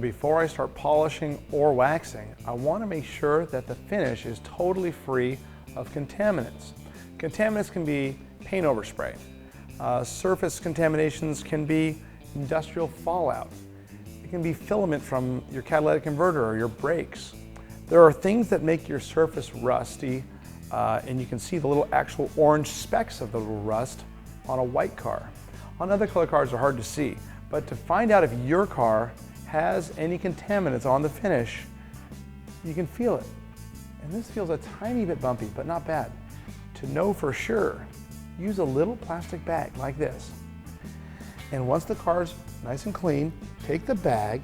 before I start polishing or waxing, I want to make sure that the finish is totally free of contaminants. Contaminants can be paint overspray. Surface contaminations can be industrial fallout. It can be filament from your catalytic converter or your brakes. There are things that make your surface rusty, and you can see the little actual orange specks of the little rust on a white car. On other color cars, they're hard to see, but to find out if your car has any contaminants on the finish, you can feel it. And this feels a tiny bit bumpy, but not bad. To know for sure, use a little plastic bag like this. And once the car's nice and clean, take the bag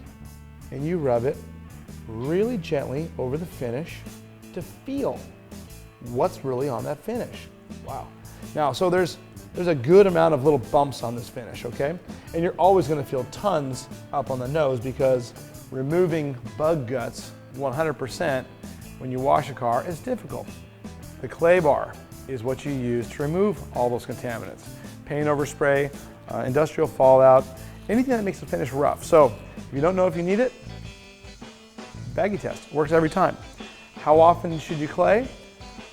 and you rub it really gently over the finish to feel what's really on that finish. Wow. Now, so there's a good amount of little bumps on this finish, okay? And you're always gonna feel tons up on the nose because removing bug guts 100% when you wash a car is difficult. The clay bar is what you use to remove all those contaminants. Paint overspray, industrial fallout, anything that makes the finish rough. So if you don't know if you need it, baggie test, works every time. How often should you clay?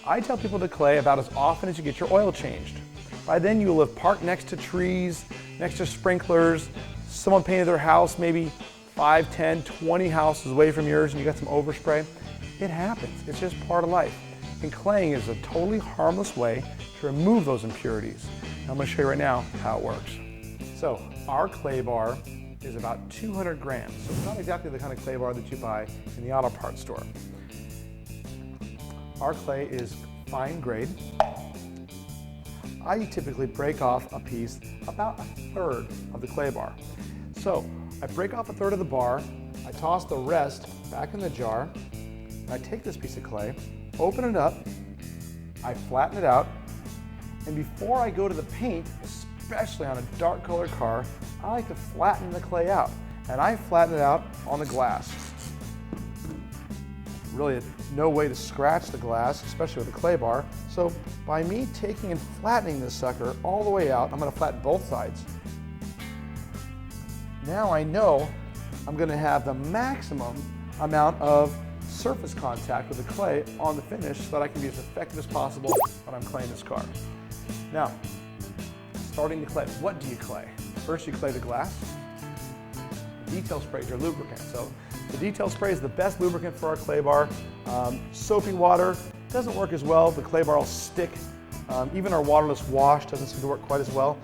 I tell people to clay about as often as you get your oil changed. By then you will have parked next to trees, next to sprinklers, someone painted their house maybe 5, 10, 20 houses away from yours and you got some overspray. It happens, it's just part of life. And claying is a totally harmless way to remove those impurities. I'm going to show you right now how it works. So our clay bar is about 200 grams. So it's not exactly the kind of clay bar that you buy in the auto parts store. Our clay is fine grade. I typically break off a piece about a third of the clay bar. So I break off a third of the bar, I toss the rest back in the jar, and I take this piece of clay, open it up, I flatten it out, and before I go to the paint, especially on a dark colored car, I like to flatten the clay out. And I flatten it out on the glass. Really no way to scratch the glass, especially with a clay bar. So by me taking and flattening this sucker all the way out, I'm going to flatten both sides. Now I know I'm going to have the maximum amount of surface contact with the clay on the finish so that I can be as effective as possible when I'm claying this car. Now, starting to clay, what do you clay? First you clay the glass. Detail spray is your lubricant. So the detail spray is the best lubricant for our clay bar. Soapy water doesn't work as well. The clay bar will stick. Even our waterless wash doesn't seem to work quite as well.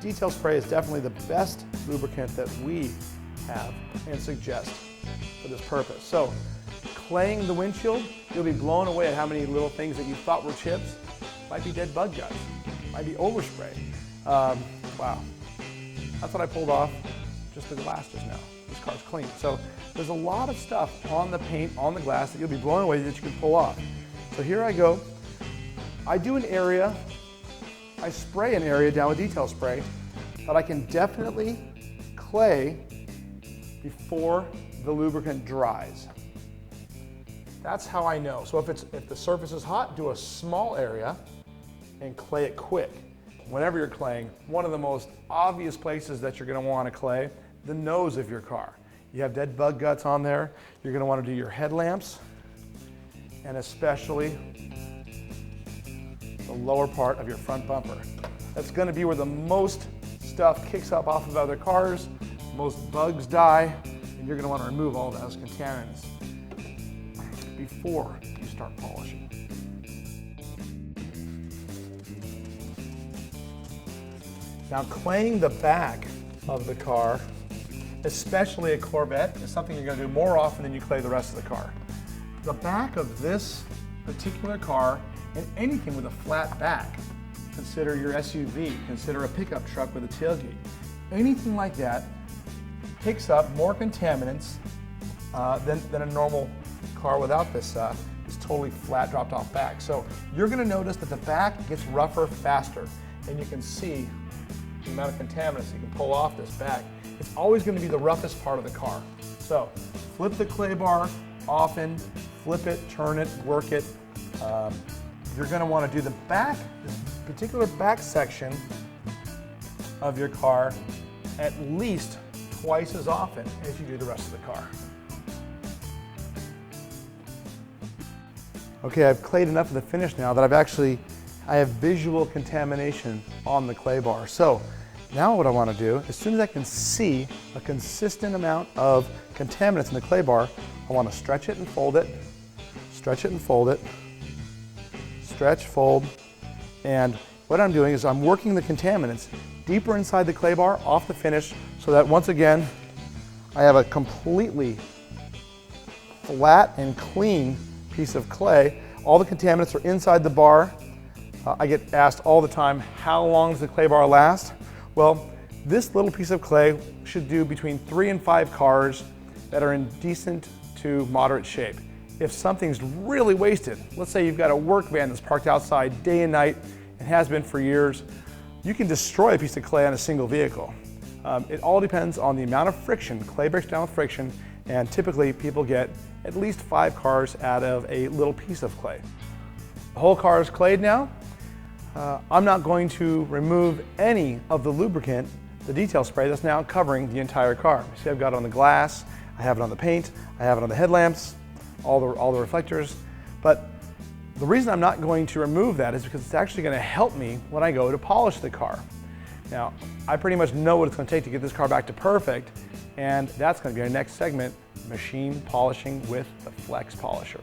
Detail spray is definitely the best lubricant that we have and suggest for this purpose. So claying the windshield, you'll be blown away at how many little things that you thought were chips might be dead bug guts, might be overspray. Wow, that's what I pulled off just the glass just now. This car's clean. So there's a lot of stuff on the paint, on the glass that you'll be blown away that you can pull off. So here I go. I do an area, I spray an area down with detail spray that I can definitely clay before the lubricant dries. That's how I know. So if the surface is hot, do a small area and clay it quick. Whenever you're claying, one of the most obvious places that you're going to want to clay, the nose of your car. You have dead bug guts on there. You're going to want to do your headlamps and especially the lower part of your front bumper. That's going to be where the most stuff kicks up off of other cars, most bugs die, and you're going to want to remove all those contaminants before you start polishing. Now claying the back of the car, especially a Corvette, is something you're going to do more often than you clay the rest of the car. The back of this particular car, and anything with a flat back, consider your SUV, consider a pickup truck with a tailgate, anything like that picks up more contaminants than a normal car without this totally flat dropped off back. So you're going to notice that the back gets rougher faster, and you can see the amount of contaminants you can pull off this back. It's always going to be the roughest part of the car. So flip the clay bar often, flip it, turn it, work it. You're going to want to do the back, this particular back section of your car at least twice as often as you do the rest of the car. Okay, I've clayed enough of the finish now that I have visual contamination on the clay bar. So now what I want to do, as soon as I can see a consistent amount of contaminants in the clay bar, I want to stretch it and fold it, stretch it and fold it, stretch, fold, and what I'm doing is I'm working the contaminants deeper inside the clay bar off the finish so that once again I have a completely flat and clean piece of clay. All the contaminants are inside the bar. I get asked all the time, how long does the clay bar last? Well, this little piece of clay should do between 3 and 5 cars that are in decent to moderate shape. If something's really wasted, let's say you've got a work van that's parked outside day and night and has been for years, you can destroy a piece of clay on a single vehicle. It all depends on the amount of friction. Clay breaks down with friction, and typically people get at least 5 cars out of a little piece of clay. The whole car is clayed now. I'm not going to remove any of the lubricant, the detail spray that's now covering the entire car. You see I've got it on the glass, I have it on the paint, I have it on the headlamps, all the reflectors. But the reason I'm not going to remove that is because it's actually going to help me when I go to polish the car. Now, I pretty much know what it's going to take to get this car back to perfect, and that's going to be our next segment, machine polishing with the Flex Polisher.